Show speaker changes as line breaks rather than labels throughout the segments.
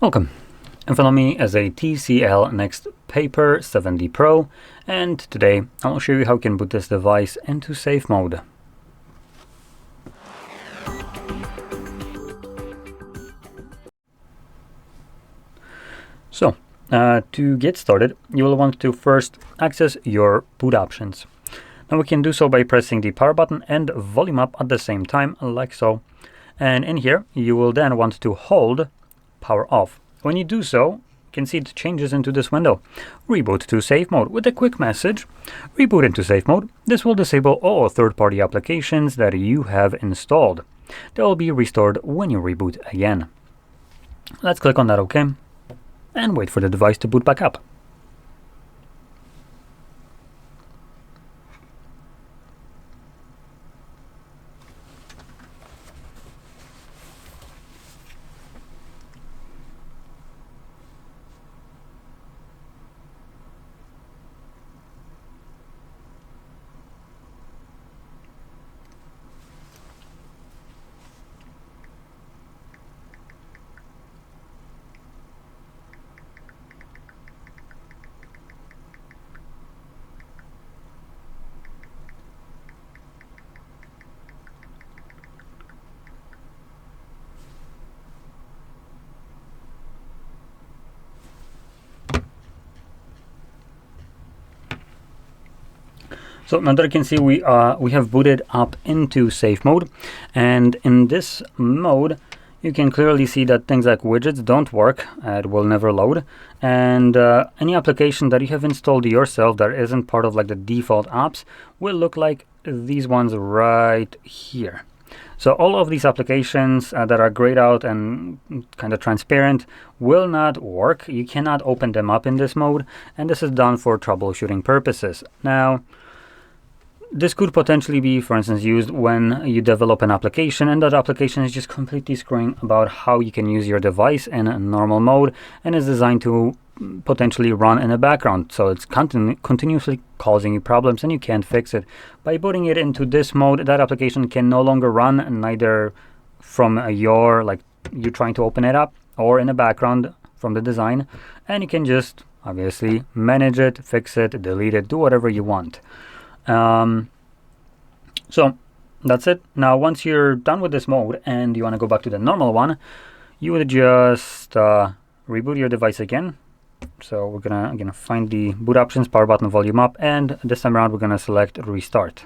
Welcome. In front of me is a TCL NxtPaper 7D Pro, and today I will show you how you can boot this device into safe mode. So, to get started, you will want to first access your boot options. Now we can do so by pressing the power button and volume up at the same time, like so. And in here, you will then want to hold power off. When you do so, you can see it changes into this window. Reboot to safe mode with a quick message. Reboot into safe mode. This will disable all third-party applications that you have installed. They will be restored when you reboot again. Let's click on that OK and wait for the device to boot back up. So now that you can see, we have booted up into safe mode, and in this mode you can clearly see that things like widgets don't work. It will never load, and any application that you have installed yourself that isn't part of like the default apps will look like these ones right here. So all of these applications that are grayed out and kind of transparent will not work. You cannot open them up in this mode, and this is done for troubleshooting purposes. Now, this could potentially be, for instance, used when you develop an application and that application is just completely screwing about how you can use your device in a normal mode and is designed to potentially run in the background. So it's continuously causing you problems and you can't fix it. By booting it into this mode, that application can no longer run, neither from you trying to open it up or in the background from the design. And you can just obviously manage it, fix it, delete it, do whatever you want. So that's it. Now once you're done with this mode and you want to go back to the normal one, you would just reboot your device again. So we're gonna find the boot options, power button, volume up, and this time around we're gonna select restart.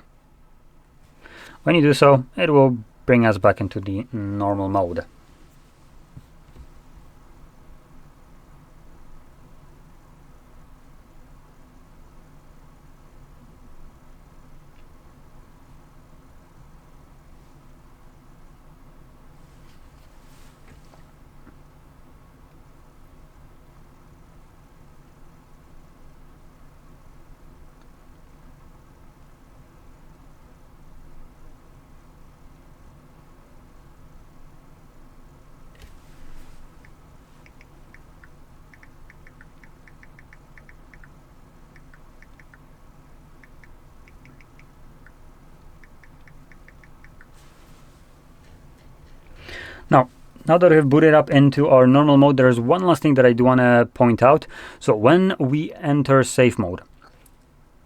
When you do so, it will bring us back into the normal mode. Now that we have booted up into our normal mode, there's one last thing that I do want to point out. So when we enter safe mode,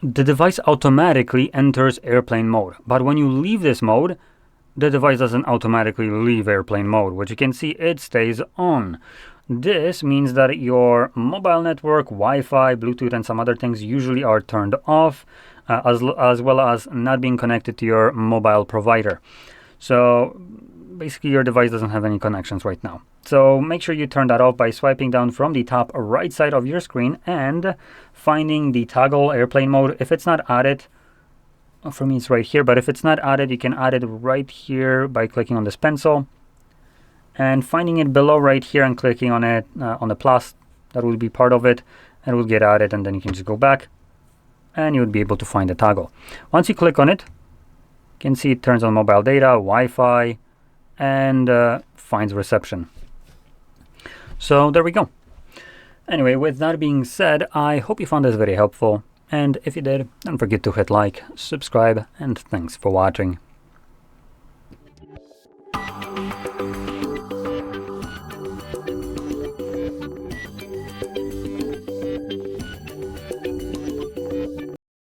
the device automatically enters airplane mode. But when you leave this mode, the device doesn't automatically leave airplane mode, which you can see it stays on. This means that your mobile network, Wi-Fi, Bluetooth, and some other things usually are turned off, as well as not being connected to your mobile provider. So basically your device doesn't have any connections right now. So make sure you turn that off by swiping down from the top right side of your screen and finding the toggle airplane mode. If it's not added, for me it's right here, but if it's not added, you can add it right here by clicking on this pencil and finding it below right here and clicking on it, on the plus. That will be part of it, and it will get added, and then you can just go back and you would be able to find the toggle. Once you click on it, you can see it turns on mobile data, Wi-Fi, and finds reception. So there we go. Anyway, with that being said, I hope you found this very helpful, and if you did, don't forget to hit like, subscribe, and thanks for watching.